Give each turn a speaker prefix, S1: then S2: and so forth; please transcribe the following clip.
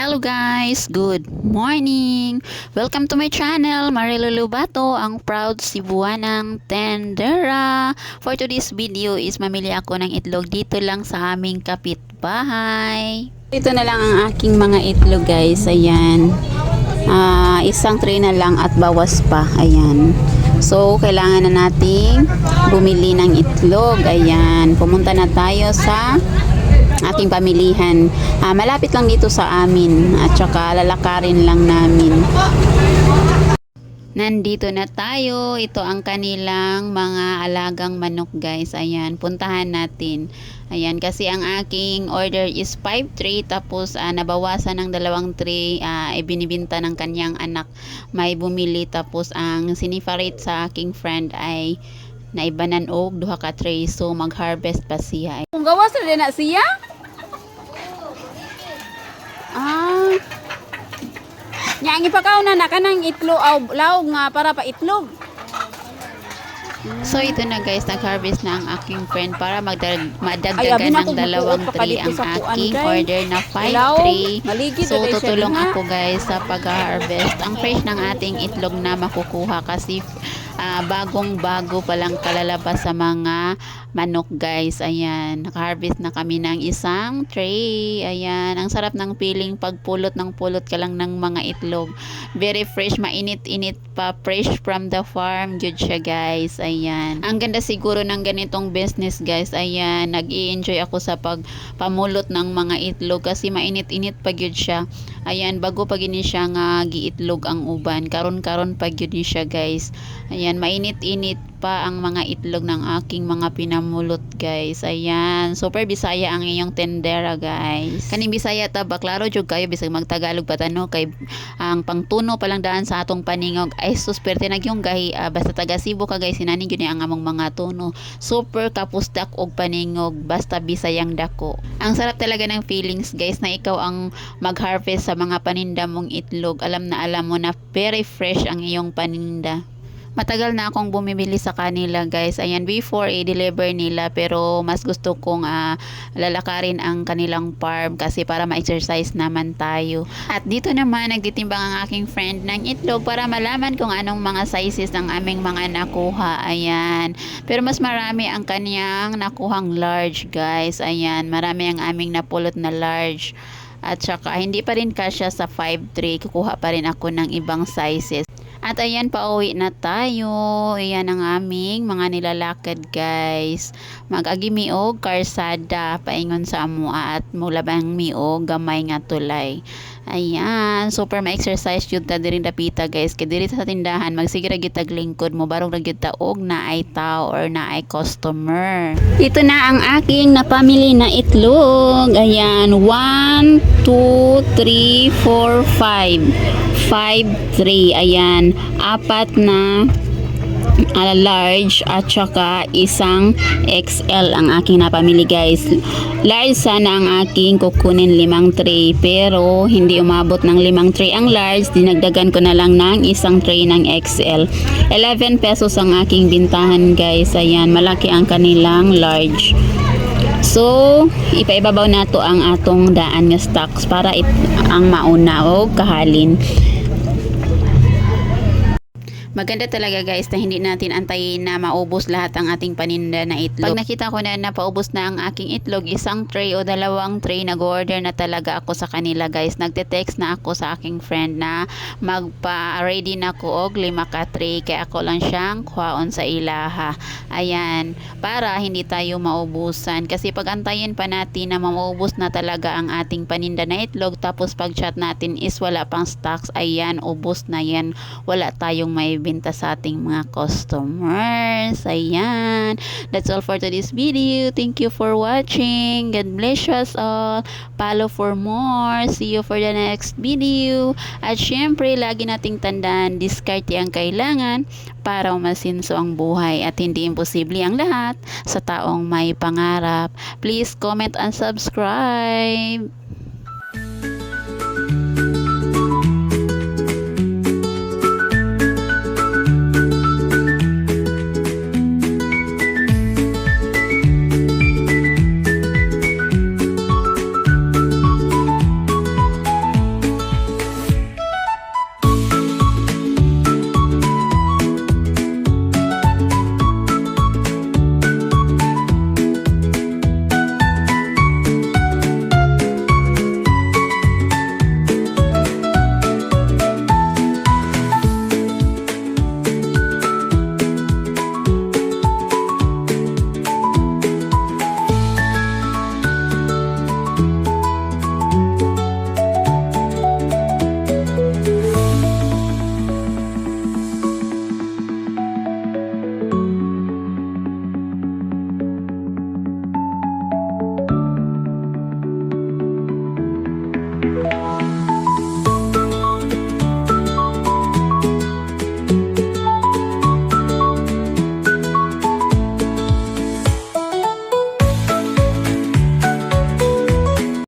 S1: Hello guys! Good morning! Welcome to my channel, Marilu Lubato, ang proud Cebuanang tendera. For today's video is mamili ako ng itlog dito lang sa aming kapitbahay. Ito na lang ang aking mga itlog guys. Ayan. Isang tray na lang at bawas pa. Ayan. So, kailangan na nating bumili ng itlog. Ayan. Pumunta na tayo sa aking pamilihan. Malapit lang dito sa amin at saka lalakarin lang namin. Nandito na tayo. Ito ang kanilang mga alagang manok guys. Ayan, puntahan natin. Ayan, kasi ang aking order is 5 tray tapos nabawasan ng 2 tray, ibinibinta ng kanyang anak. May bumili tapos ang sinifarate sa aking friend ay naibanan og duha ka tray, so mag-harvest pa siya.
S2: Kung gawas na siya? Nya ang ipakaw na kanang itlog lawg nga para pa itlog.
S1: So ito na guys, nag-harvest na ang aking friend para madagdagan ng 2 tray ang aking order na 5 tray. So tutulong ako guys sa pag-harvest. Ang fresh ng ating itlog na makukuha kasi bagong-bago pa lang kalalabas sa mga manok guys. Ayan, naka-harvest na kami ng isang tray. Ayan, ang sarap ng feeling pag pulot ka lang ng mga itlog. Very fresh, mainit-init pa, fresh from the farm. Good siya guys. Ayan, ang ganda siguro ng ganitong business guys. Ayan, nag-i-enjoy ako sa pagpamulot ng mga itlog kasi mainit-init pa good siya. Ayan, bago pa gini siya nga giitlog ang uban. Karon-karon pa gyud ni siya guys. Ayan, mainit-init pa ang mga itlog ng aking mga pinamulot guys. Ayan, super Bisaya ang iyong tendera guys. Kaning Bisaya ta ba, klaro jud kayo bisag magtagalog pa tano kay ang pangtuno pa lang daan sa atong paningog ay susperte na yung gahi. Basta taga Cebu ka guys, sinani gyud ni ang among mga tuno. Super kapustak og paningog basta Bisayang dako. Ang sarap talaga ng feelings guys na ikaw ang mag-harvest sa mga paninda mong itlog. Alam mo na very fresh ang iyong paninda. Matagal na akong bumibili sa kanila guys. Ayan, before i-deliver nila, pero mas gusto kong lalakarin ang kanilang farm kasi para ma-exercise naman tayo. At dito naman nagtitimbang ang aking friend ng itlog para malaman kung anong mga sizes ng aming mga nakuha. Ayan, pero mas marami ang kanyang nakuhang large guys. Ayan, marami ang aming napulot na large. At saka hindi pa rin kasya sa 5 tray, kukuha pa rin ako ng ibang sizes. At ayan, pauwi na tayo. Ayan ang aming mga nilalakad guys. Mag-agi miog karsada paingon sa amua at mulabang miog gamay nga tulay. Ayan, super ma-exercise yun ta diri dapita guys. Kaya diri sa tindahan magsige ra gyud tag lingkod mo barong ra gyud ta og na ay tao or na ay customer. Ito na ang aking napamili na itlog. Ayan, 1 2 3 4 5 3. Ayan, 4 na large at saka isang XL ang aking napamili guys. Large sana ang aking kukunin 5 tray pero hindi umabot ng 5 tray ang large. Dinagdagan ko na lang ng isang tray ng XL. 11 pesos ang aking bintahan guys. Ayan, malaki ang kanilang large. So, ipaibabaw na to ang atong daan nga stocks para ang mauna o kahalin. Maganda talaga guys na hindi natin antayin na maubos lahat ang ating paninda na itlog. Pag nakita ko na napaubos na ang aking itlog, isang tray o 2 tray, nag-order na talaga ako sa kanila guys. Nagte-text na ako sa aking friend na magpa-ready na ko og 5 ka tray kaya ako lang siyang kuhaon sa ilaha. Ayan, para hindi tayo maubusan. Kasi pag antayin pa natin na maubos na talaga ang ating paninda na itlog tapos pag chat natin is wala pang stocks, ayan, ubos na yan. Wala tayong may benta sa ating mga customers. Ayan, that's all for today's video. Thank you for watching. God bless us all. Follow for more. See you for the next video. At syempre, lagi nating tandaan, diskarte ang kailangan para umasinso ang buhay at hindi imposible ang lahat sa taong may pangarap. Please comment and subscribe.